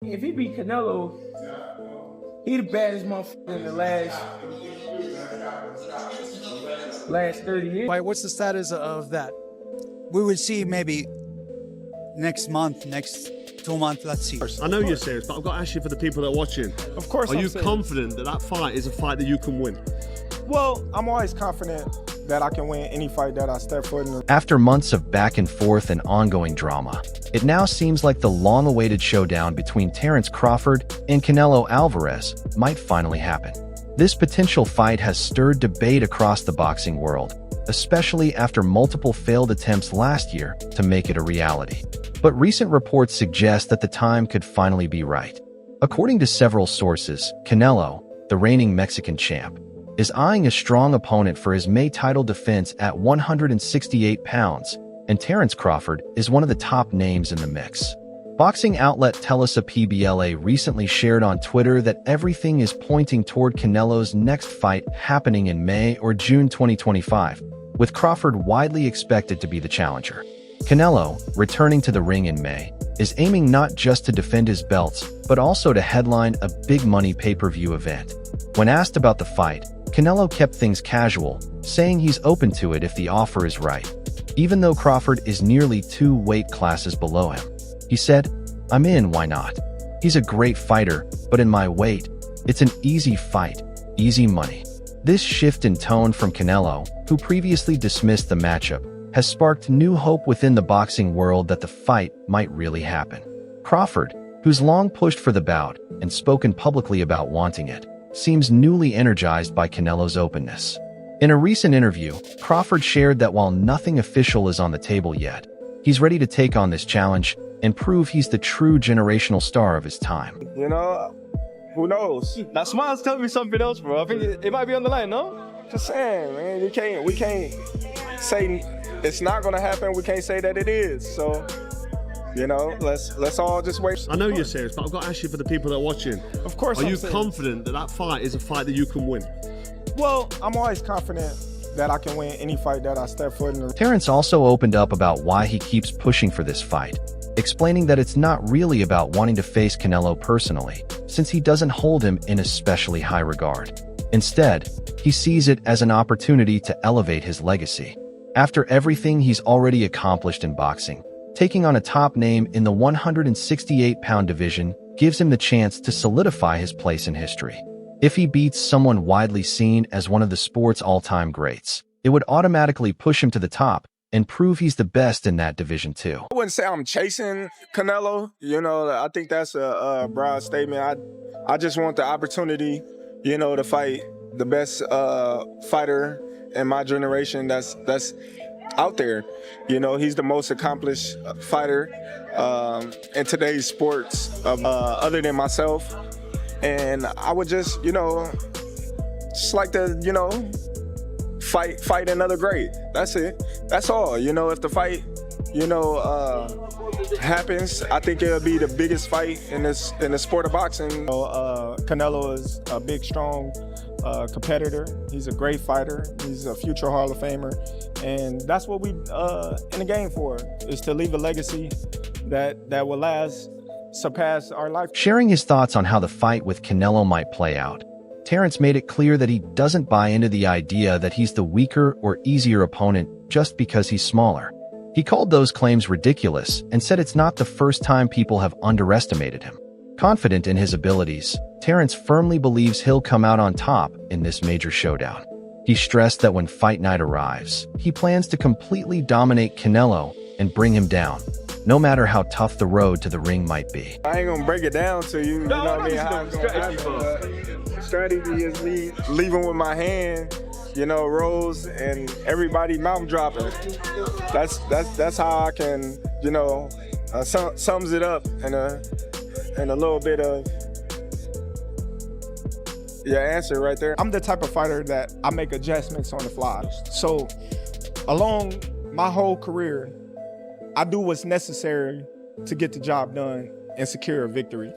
If he beat Canelo, he the baddest motherfucker in the last 30 years. Right, what's the status of that? We will see maybe next month, next 2 months, let's see. I know you're serious, but I've got to ask you for the people that are watching. Of course, Are you confident that that fight is a fight that you can win? Well, I'm always confident that I can win any fight that I step foot in. After months of back and forth and ongoing drama, it now seems like the long-awaited showdown between Terence Crawford and Canelo Alvarez might finally happen. This potential fight has stirred debate across the boxing world, especially after multiple failed attempts last year to make it a reality. But recent reports suggest that the time could finally be right. According to several sources, Canelo, the reigning Mexican champ, is eyeing a strong opponent for his May title defense at 168 pounds, and Terence Crawford is one of the top names in the mix. Boxing outlet Telesa PBLA recently shared on Twitter that everything is pointing toward Canelo's next fight happening in May or June 2025, with Crawford widely expected to be the challenger. Canelo, returning to the ring in May, is aiming not just to defend his belts, but also to headline a big-money pay-per-view event. When asked about the fight, Canelo kept things casual, saying he's open to it if the offer is right. Even though Crawford is nearly 2 weight classes below him, he said, "I'm in, why not? He's a great fighter, but in my weight, it's an easy fight, easy money." This shift in tone from Canelo, who previously dismissed the matchup, has sparked new hope within the boxing world that the fight might really happen. Crawford, who's long pushed for the bout and spoken publicly about wanting it, seems newly energized by Canelo's openness. In a recent interview, Crawford shared that while nothing official is on the table yet, he's ready to take on this challenge and prove he's the true generational star of his time. You know, who knows? That smile's telling me something else, bro. I think it might be on the line, no? Just saying, man, we can't say it's not gonna happen. We can't say that it is. So, you know, let's all just wait. I know you're serious, but I've got to ask you for the people that are watching. Of course, Are you confident that that fight is a fight that you can win? Well, I'm always confident that I can win any fight that I step foot in. Terence also opened up about why he keeps pushing for this fight, explaining that it's not really about wanting to face Canelo personally, since he doesn't hold him in especially high regard. Instead, he sees it as an opportunity to elevate his legacy. After everything he's already accomplished in boxing, taking on a top name in the 168-pound division gives him the chance to solidify his place in history. If he beats someone widely seen as one of the sport's all-time greats, it would automatically push him to the top and prove he's the best in that division too. I wouldn't say I'm chasing Canelo. You know, I think that's a broad statement. I just want the opportunity, you know, to fight the best fighter in my generation that's out there. You know, he's the most accomplished fighter in today's sports other than myself. And I would just, you know, just like to, you know, fight another great. That's it. That's all. You know, if the fight, you know, happens, I think it'll be the biggest fight in the sport of boxing. You know, Canelo is a big, strong competitor. He's a great fighter. He's a future Hall of Famer, and that's what we in the game for, is to leave a legacy that will last, surpass our life. Sharing his thoughts on how the fight with Canelo might play out, Terence made it clear that he doesn't buy into the idea that he's the weaker or easier opponent just because he's smaller. He called those claims ridiculous and said it's not the first time people have underestimated him. Confident in his abilities, Terence firmly believes he'll come out on top in this major showdown. He stressed that when fight night arrives, he plans to completely dominate Canelo and bring him down, no matter how tough the road to the ring might be. I ain't gonna break it down to you, you know what I mean? How it's gonna happen. Strategy is me leaving with my hand, you know, rolls and everybody mouth dropping. That's how I can, you know, sums it up in a little bit of your answer right there. I'm the type of fighter that I make adjustments on the fly. So along my whole career, I do what's necessary to get the job done and secure a victory.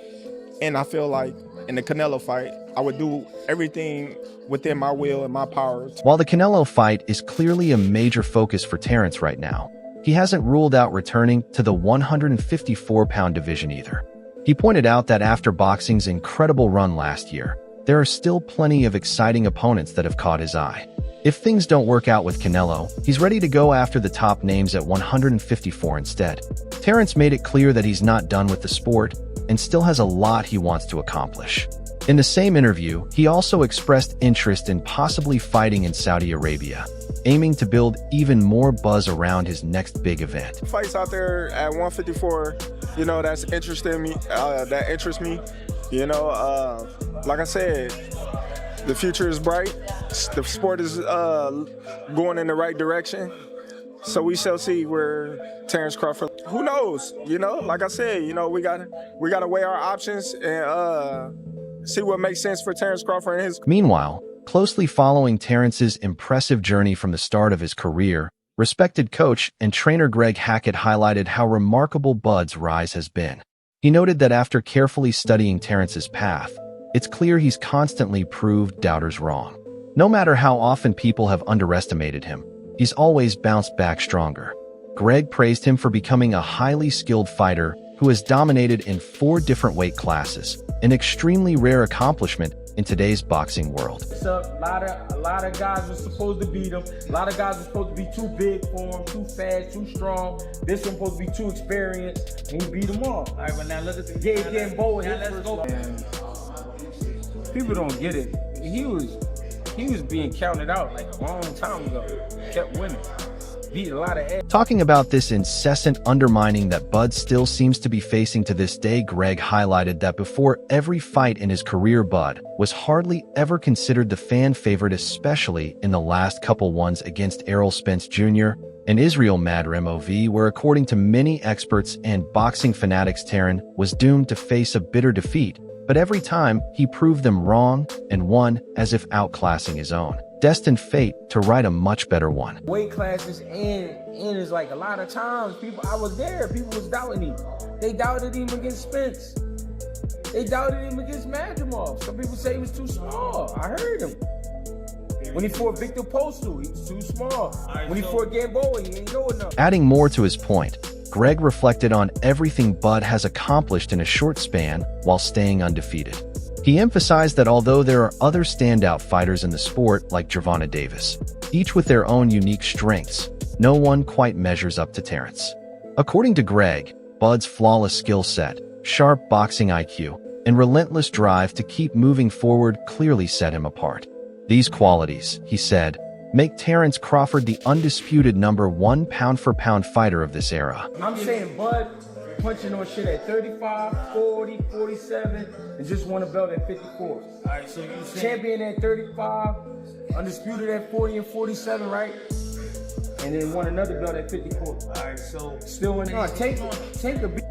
And I feel like in the Canelo fight, I would do everything within my will and my power. While the Canelo fight is clearly a major focus for Terence right now, he hasn't ruled out returning to the 154-pound division either. He pointed out that after boxing's incredible run last year, there are still plenty of exciting opponents that have caught his eye. If things don't work out with Canelo, he's ready to go after the top names at 154 instead. Terence made it clear that he's not done with the sport and still has a lot he wants to accomplish. In the same interview, he also expressed interest in possibly fighting in Saudi Arabia, aiming to build even more buzz around his next big event. Fights out there at 154, that's interesting me. That interests me. Like I said, the future is bright. The sport is going in the right direction. So we shall see where Terence Crawford. Who knows? Like I said, we gotta weigh our options and see what makes sense for Terence Crawford and his. Meanwhile, closely following Terence's impressive journey from the start of his career, respected coach and trainer Greg Hackett highlighted how remarkable Bud's rise has been. He noted that after carefully studying Terence's path, it's clear he's constantly proved doubters wrong. No matter how often people have underestimated him, he's always bounced back stronger. Greg praised him for becoming a highly skilled fighter who has dominated in 4 different weight classes, an extremely rare accomplishment in today's boxing world. A lot of guys were supposed to beat him. A lot of guys were supposed to be too big for him, too fast, too strong. This one supposed to be too experienced, and he beat them all. All right, but now look at the game. People don't get it. He was being counted out like a long time ago. Kept winning. Beat a lot of ass. Talking about this incessant undermining that Bud still seems to be facing to this day, Greg highlighted that before every fight in his career, Bud was hardly ever considered the fan favorite, especially in the last couple ones against Errol Spence Jr. and Israel Madrimov, where according to many experts and boxing fanatics, Terence was doomed to face a bitter defeat. But every time, he proved them wrong and won as if outclassing his own destined fate to write a much better one. Weight classes and it's like a lot of times I was there, people was doubting him. They doubted him against Spence. They doubted him against Madrimov. Some people say he was too small. I heard him. When he fought Victor Postal, he was too small. When he fought Gamboa, he ain't know enough. Adding more to his point, Greg reflected on everything Bud has accomplished in a short span while staying undefeated. He emphasized that although there are other standout fighters in the sport like Gervonta Davis, each with their own unique strengths, no one quite measures up to Terence. According to Greg, Bud's flawless skill set, sharp boxing IQ, and relentless drive to keep moving forward clearly set him apart. These qualities, he said, make Terence Crawford the undisputed #1 pound-for-pound fighter of this era. I'm saying Bud punching on shit at 35, 40, 47, and just won a belt at 54. All right, so you champion at 35, undisputed at 40 and 47, right? And then won another belt at 54. All right, so still winning. No, take a beat,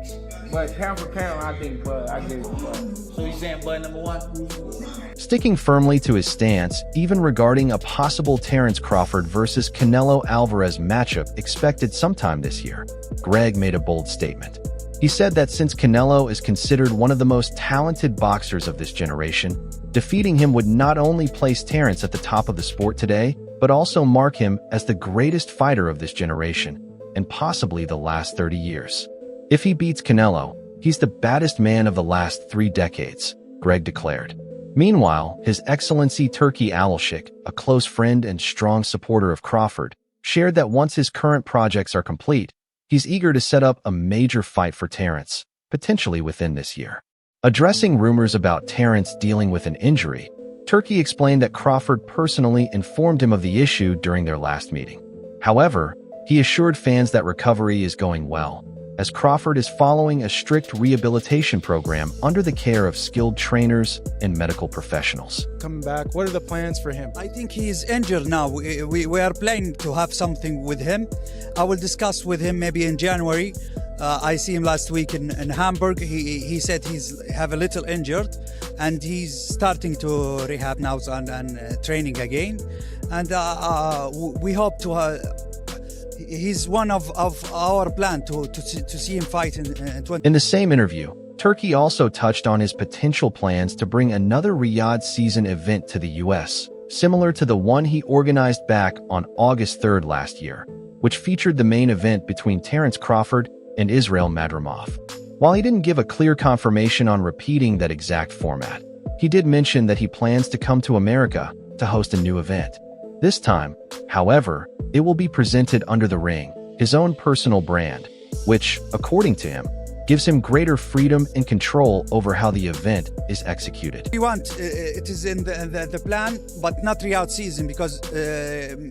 but pound for pound, I think Bud. I give it to Bud. So you saying Bud #1? Sticking firmly to his stance, even regarding a possible Terence Crawford versus Canelo Alvarez matchup expected sometime this year, Greg made a bold statement. He said that since Canelo is considered one of the most talented boxers of this generation, defeating him would not only place Terence at the top of the sport today, but also mark him as the greatest fighter of this generation, and possibly the last 30 years. If he beats Canelo, he's the baddest man of the last 3 decades, Greg declared. Meanwhile, His Excellency Turki Alashik, a close friend and strong supporter of Crawford, shared that once his current projects are complete, he's eager to set up a major fight for Terence, potentially within this year. Addressing rumors about Terence dealing with an injury, Turki explained that Crawford personally informed him of the issue during their last meeting. However, he assured fans that recovery is going well, as Crawford is following a strict rehabilitation program under the care of skilled trainers and medical professionals. Coming back, what are the plans for him? I think he is injured now. We are planning to have something with him. I will discuss with him maybe in January. I see him last week in Hamburg. He said he's have a little injured, and he's starting to rehab now and training again. And we hope to. He's one of our plan to see him fight in 20. In the same interview, Turki also touched on his potential plans to bring another Riyadh season event to the U.S., similar to the one he organized back on August 3rd last year, which featured the main event between Terence Crawford and Israel Madrimov. While he didn't give a clear confirmation on repeating that exact format, he did mention that he plans to come to America to host a new event. This time, however, it will be presented under the ring, his own personal brand, which, according to him, gives him greater freedom and control over how the event is executed. We want it is in the plan, but not throughout season, because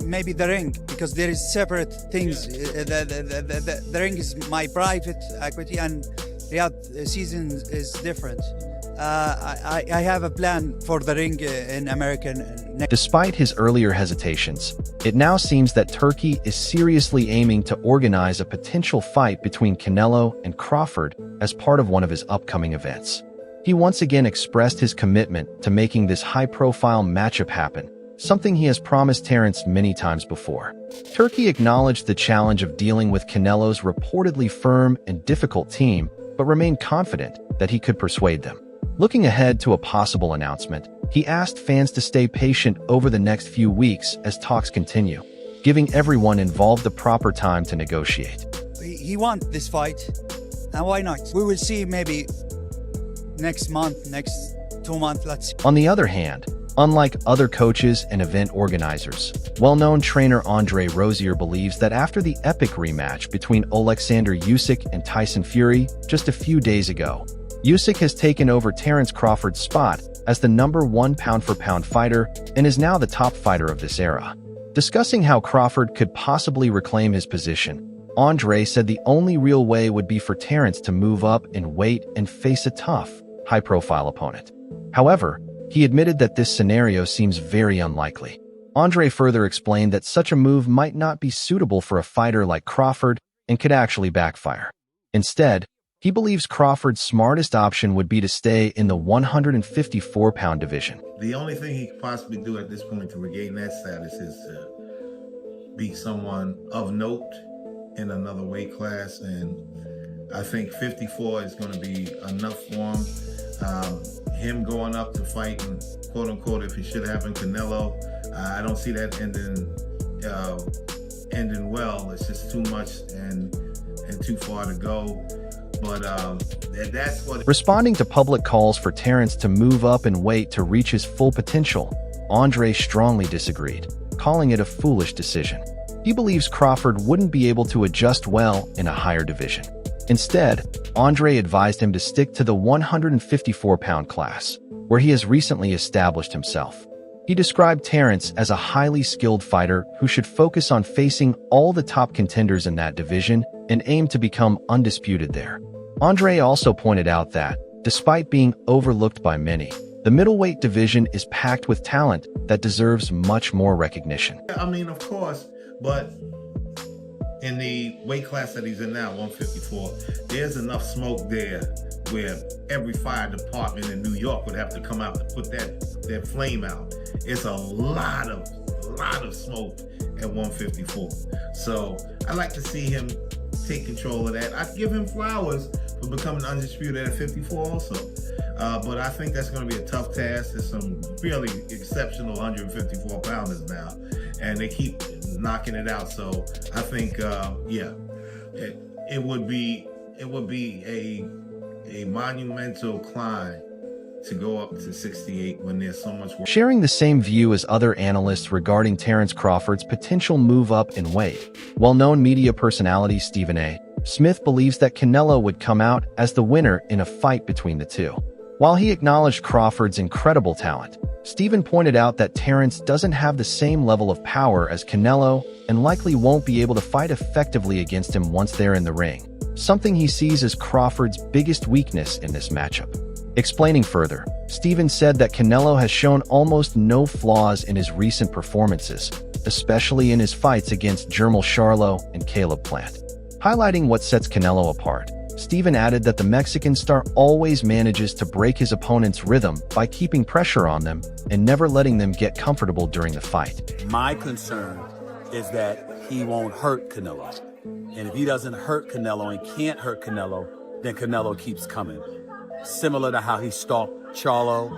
maybe the ring, because there is separate things. The ring is my private equity, and throughout season is different. I have a plan for the ring in American. Despite his earlier hesitations, it now seems that Turkey is seriously aiming to organize a potential fight between Canelo and Crawford as part of one of his upcoming events. He once again expressed his commitment to making this high-profile matchup happen, something he has promised Terence many times before. Turkey acknowledged the challenge of dealing with Canelo's reportedly firm and difficult team, but remained confident that he could persuade them. Looking ahead to a possible announcement, he asked fans to stay patient over the next few weeks as talks continue, giving everyone involved the proper time to negotiate. He wants this fight, and why not? We will see maybe next month, next 2 months, let's see. On the other hand, unlike other coaches and event organizers, well-known trainer Andre Rozier believes that after the epic rematch between Alexander Usyk and Tyson Fury just a few days ago, Usyk has taken over Terence Crawford's spot as the #1 pound-for-pound fighter and is now the top fighter of this era. Discussing how Crawford could possibly reclaim his position, Andre said the only real way would be for Terence to move up in weight and face a tough, high-profile opponent. However, he admitted that this scenario seems very unlikely. Andre further explained that such a move might not be suitable for a fighter like Crawford and could actually backfire. Instead, he believes Crawford's smartest option would be to stay in the 154-pound division. The only thing he could possibly do at this point to regain that status is to beat someone of note in another weight class, and I think 54 is going to be enough for him. Him going up to fighting, quote unquote, if it should happen, Canelo, I don't see that ending well. It's just too much and too far to go. But that's what. Responding to public calls for Terence to move up in weight to reach his full potential, Andre strongly disagreed, calling it a foolish decision. He believes Crawford wouldn't be able to adjust well in a higher division. Instead, Andre advised him to stick to the 154-pound class, where he has recently established himself. He described Terence as a highly skilled fighter who should focus on facing all the top contenders in that division and aim to become undisputed there. Andre also pointed out that, despite being overlooked by many, the middleweight division is packed with talent that deserves much more recognition. I mean, of course, but in the weight class that he's in now, 154, there's enough smoke there where every fire department in New York would have to come out to put that flame out. It's a lot of smoke at 154. So I'd like to see him take control of that. I'd give him flowers for becoming undisputed at 54 also. But I think that's going to be a tough task. There's some really exceptional 154 pounders now, and they keep knocking it out. So I think, it would be a monumental climb to go up to 68 when there's so much work. Sharing the same view as other analysts regarding Terence Crawford's potential move up in weight, well-known media personality Stephen A. Smith believes that Canelo would come out as the winner in a fight between the two. While he acknowledged Crawford's incredible talent, Stephen pointed out that Terence doesn't have the same level of power as Canelo and likely won't be able to fight effectively against him once they're in the ring, something he sees as Crawford's biggest weakness in this matchup. Explaining further, Stephen said that Canelo has shown almost no flaws in his recent performances, especially in his fights against Jermall Charlo and Caleb Plant. Highlighting what sets Canelo apart, Stephen added that the Mexican star always manages to break his opponent's rhythm by keeping pressure on them and never letting them get comfortable during the fight. My concern is that he won't hurt Canelo. And if he doesn't hurt Canelo and can't hurt Canelo, then Canelo keeps coming. Similar to how he stalked Charlo,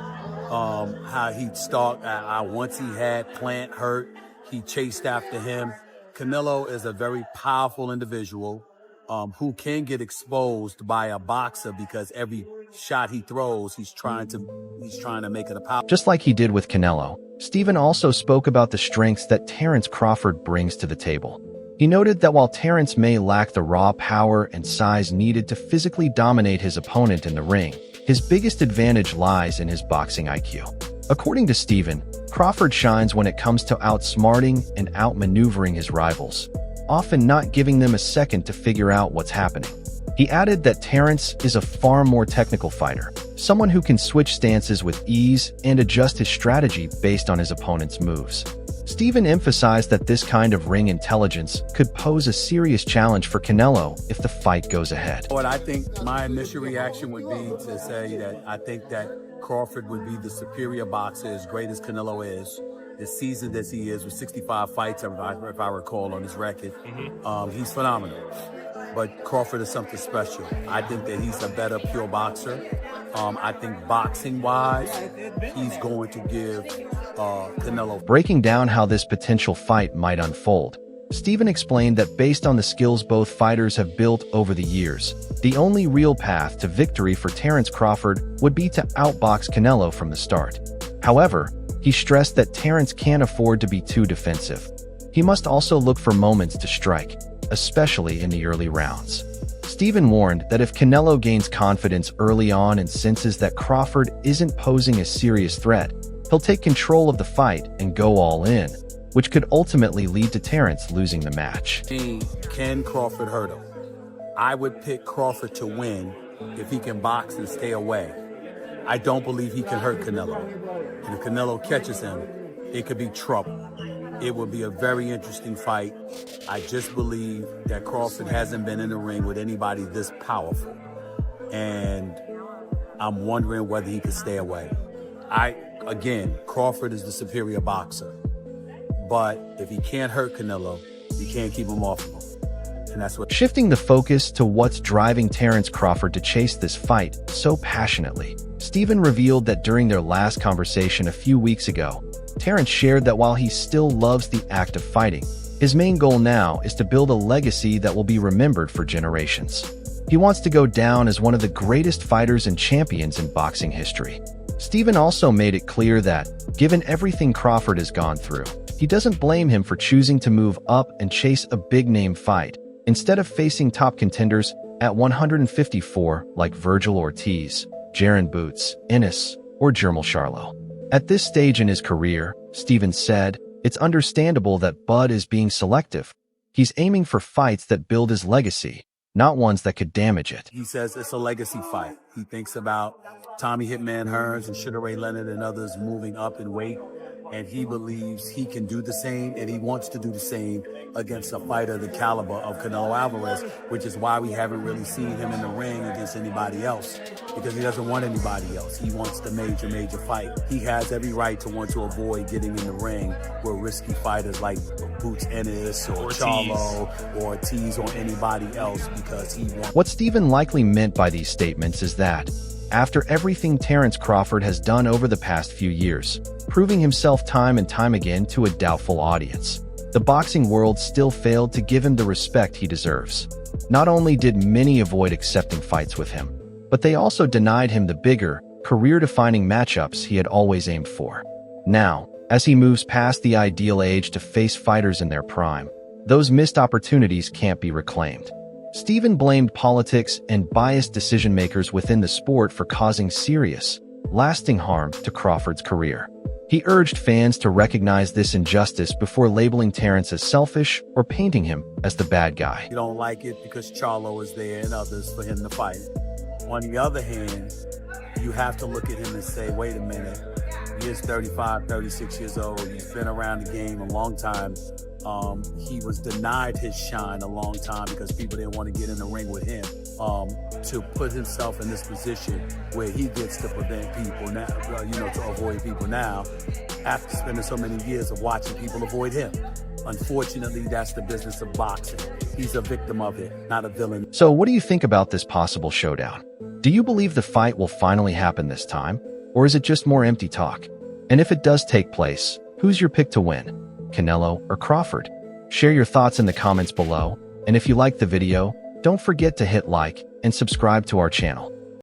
how he stalked, once he had Plant hurt, he chased after him. Canelo is a very powerful individual. who can get exposed by a boxer because every shot he throws, he's trying to make it a power. Just like he did with Canelo, Stephen also spoke about the strengths that Terence Crawford brings to the table. He noted that while Terence may lack the raw power and size needed to physically dominate his opponent in the ring, his biggest advantage lies in his boxing IQ. According to Stephen, Crawford shines when it comes to outsmarting and outmaneuvering his rivals, often not giving them a second to figure out what's happening. He added that Terence is a far more technical fighter, someone who can switch stances with ease and adjust his strategy based on his opponent's moves. Stephen emphasized that this kind of ring intelligence could pose a serious challenge for Canelo if the fight goes ahead. What I think my initial reaction would be to say that I think that Crawford would be the superior boxer, as great as Canelo is, as seasoned as he is, with 65 fights, if I recall, on his record. He's phenomenal. But Crawford is something special. I think that he's a better pure boxer. I think boxing-wise, he's going to give Canelo. Breaking down how this potential fight might unfold, Stephen explained that based on the skills both fighters have built over the years, the only real path to victory for Terence Crawford would be to outbox Canelo from the start. However, he stressed that Terence can't afford to be too defensive. He must also look for moments to strike, especially in the early rounds. Stephen warned that if Canelo gains confidence early on and senses that Crawford isn't posing a serious threat, he'll take control of the fight and go all in, which could ultimately lead to Terence losing the match. Can Crawford hurt him? I would pick Crawford to win if he can box and stay away. I don't believe he can hurt Canelo. And if Canelo catches him, it could be trouble. It would be a very interesting fight. I just believe that Crawford hasn't been in the ring with anybody this powerful. And I'm wondering whether he could stay away. Again, Crawford is the superior boxer. But if he can't hurt Canelo, you can't keep him off of him. And that's what. Shifting the focus to what's driving Terence Crawford to chase this fight so passionately, Stephen revealed that during their last conversation a few weeks ago, Terence shared that while he still loves the act of fighting, his main goal now is to build a legacy that will be remembered for generations. He wants to go down as one of the greatest fighters and champions in boxing history. Stephen also made it clear that, given everything Crawford has gone through, he doesn't blame him for choosing to move up and chase a big-name fight, instead of facing top contenders at 154 like Virgil Ortiz, Jaron Boots, Ennis, or Jermall Charlo. At this stage in his career, Stephen said, it's understandable that Bud is being selective. He's aiming for fights that build his legacy, not ones that could damage it. He says it's a legacy fight. He thinks about Tommy Hitman Hearns and Sugar Ray Leonard and others moving up in weight. And he believes he can do the same, and he wants to do the same against a fighter the caliber of Canelo Alvarez, which is why we haven't really seen him in the ring against anybody else, because he doesn't want anybody else. He wants the major fight. He has every right to want to avoid getting in the ring with risky fighters like Boots Ennis or Charlo or Ortiz or anybody else, because he wants. What Stephen likely meant by these statements is that, after everything Terence Crawford has done over the past few years, proving himself time and time again to a doubtful audience, the boxing world still failed to give him the respect he deserves. Not only did many avoid accepting fights with him, but they also denied him the bigger, career-defining matchups he had always aimed for. Now, as he moves past the ideal age to face fighters in their prime, those missed opportunities can't be reclaimed. Stephen blamed politics and biased decision-makers within the sport for causing serious, lasting harm to Crawford's career. He urged fans to recognize this injustice before labeling Terence as selfish or painting him as the bad guy. You don't like it because Charlo is there and others for him to fight. On the other hand, you have to look at him and say, wait a minute, he is 35, 36 years old. He's been around the game a long time. He was denied his shine a long time because people didn't want to get in the ring with him. To put himself in this position where he gets to prevent people now, to avoid people now, after spending so many years of watching people avoid him. Unfortunately, that's the business of boxing. He's a victim of it, not a villain. So what do you think about this possible showdown? Do you believe the fight will finally happen this time? Or is it just more empty talk? And if it does take place, who's your pick to win? Canelo or Crawford? Share your thoughts in the comments below, and if you liked the video, Don't forget to hit like and subscribe to our channel.